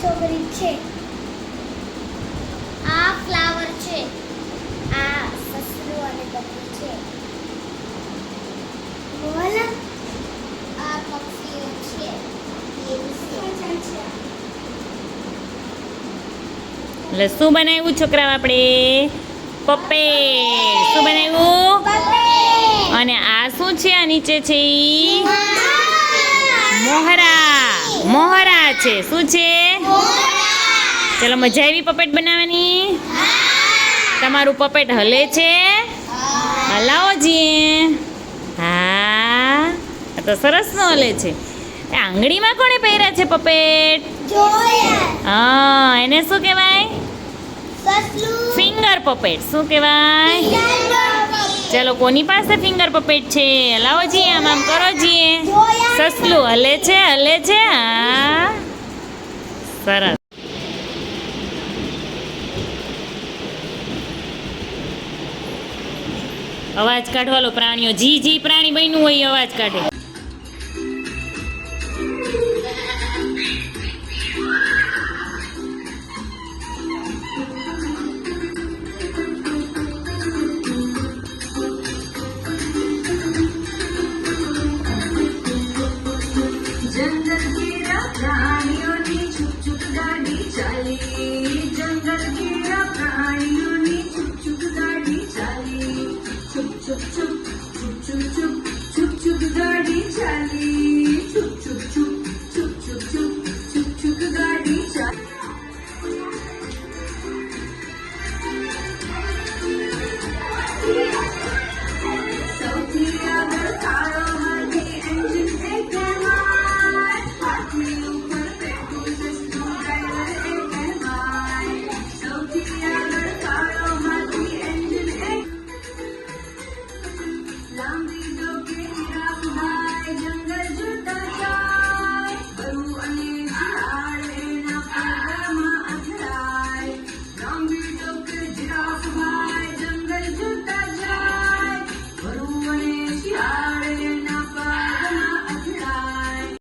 છોકરી છે. આ ફ્લાવર છે. આ સસલું અને બકરી છે. બોલ. આ પક્ષીઓ છે. એટલે શું બનાવ્યું છોકરાઓ આપણે? પપેટ. શું બનાવ્યું? અને આ શું છે? આ નીચે છે ઈ મોહરા. મોહરા છે. શું છે? ચલો, મજા આવી પપેટ બનાવવાની? તમારું પપેટ હલે છે? હલાવો જી. હા, આ તો સરસ નો હલે છે. એ આંગળીમાં કોણે પહેર્યા છે પપેટ? હા, એને શું કહેવાય? Finger puppet. શું કહેવાય? ચલો, કોની પાસે ફિંગર પપેટ છે? હલાવો જી. આમ આમ કરો જી. સસલું હલે છે? હલે છે? હા, સરસ. અવાજ કાઢવાલો પ્રાણીઓ. જી જી પ્રાણી બન્યું હોય અવાજ કાઢે. जंगल कीड़ा प्राणियों छुप छुप गाड़ी चाली जंगल कीड़ा प्राणियों छुप छुप गाड़ी चाली छुप छुप छुप